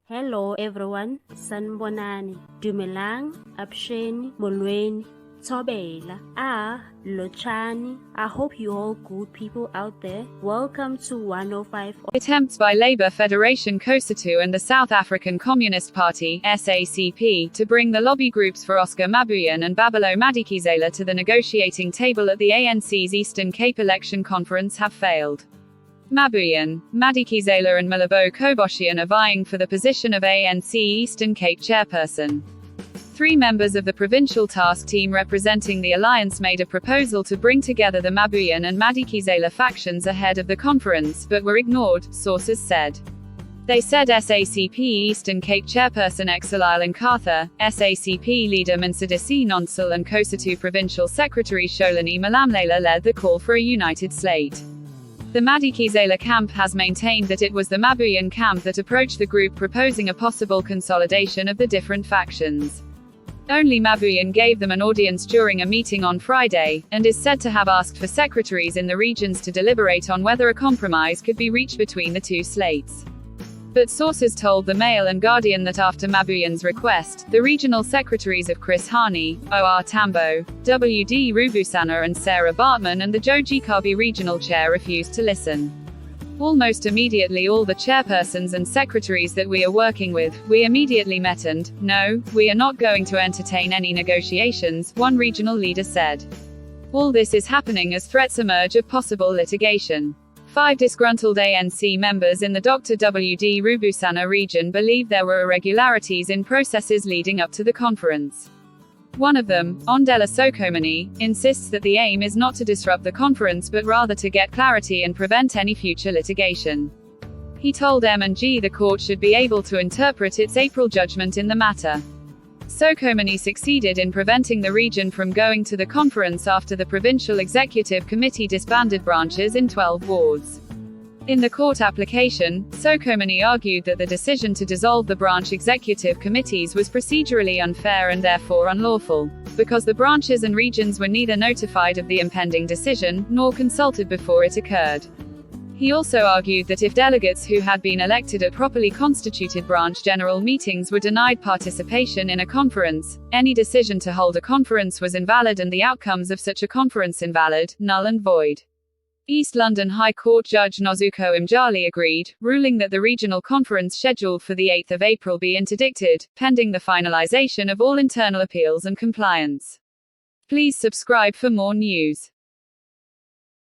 Hello everyone, sanibonani, dumelang, absheni, molweni, thobela, lochani. I hope you all good people out there. Welcome to 105. Attempts by Labour Federation COSATU and the South African Communist Party SACP to bring the lobby groups for Oscar Mabuyane and Mabuyane Madikizela to the negotiating table at the ANC's Eastern Cape Election Conference have failed. Mabuyane, Madikizela and Mabuyane are vying for the position of ANC Eastern Cape chairperson. 3 members of the provincial task team representing the alliance made a proposal to bring together the Mabuyane and Madikizela factions ahead of the conference, but were ignored, sources said. They said SACP Eastern Cape chairperson Exilile Nkatha, SACP leader Mnsidisi Nonsal and COSATU provincial secretary Sholani Malamlela led the call for a united slate. The Madikizela camp has maintained that it was the Mabuyane camp that approached the group proposing a possible consolidation of the different factions. Only Mabuyane gave them an audience during a meeting on Friday, and is said to have asked for secretaries in the regions to deliberate on whether a compromise could be reached between the two slates. But sources told the Mail and Guardian that after Mabuyane's request, the regional secretaries of Chris Hani, O.R. Tambo, W.D. Rubusana and Sarah Bartman and the Joe Gikabi regional chair refused to listen. Almost immediately all the chairpersons and secretaries that we are working with, we immediately met and, no, we are not going to entertain any negotiations, one regional leader said. All this is happening as threats emerge of possible litigation. 5 disgruntled ANC members in the Dr. W.D. Rubusana region believe there were irregularities in processes leading up to the conference. One of them, Ondela Sokomani, insists that the aim is not to disrupt the conference but rather to get clarity and prevent any future litigation. He told M&G the court should be able to interpret its April judgment in the matter. Sokomani succeeded in preventing the region from going to the conference after the Provincial Executive Committee disbanded branches in 12 wards. In the court application, Sokomani argued that the decision to dissolve the branch executive committees was procedurally unfair and therefore unlawful, because the branches and regions were neither notified of the impending decision, nor consulted before it occurred. He also argued that if delegates who had been elected at properly constituted branch general meetings were denied participation in a conference, any decision to hold a conference was invalid and the outcomes of such a conference invalid, null and void. East London High Court Judge Nozuko Mjali agreed, ruling that the regional conference scheduled for the 8th of April be interdicted, pending the finalization of all internal appeals and compliance. Please subscribe for more news.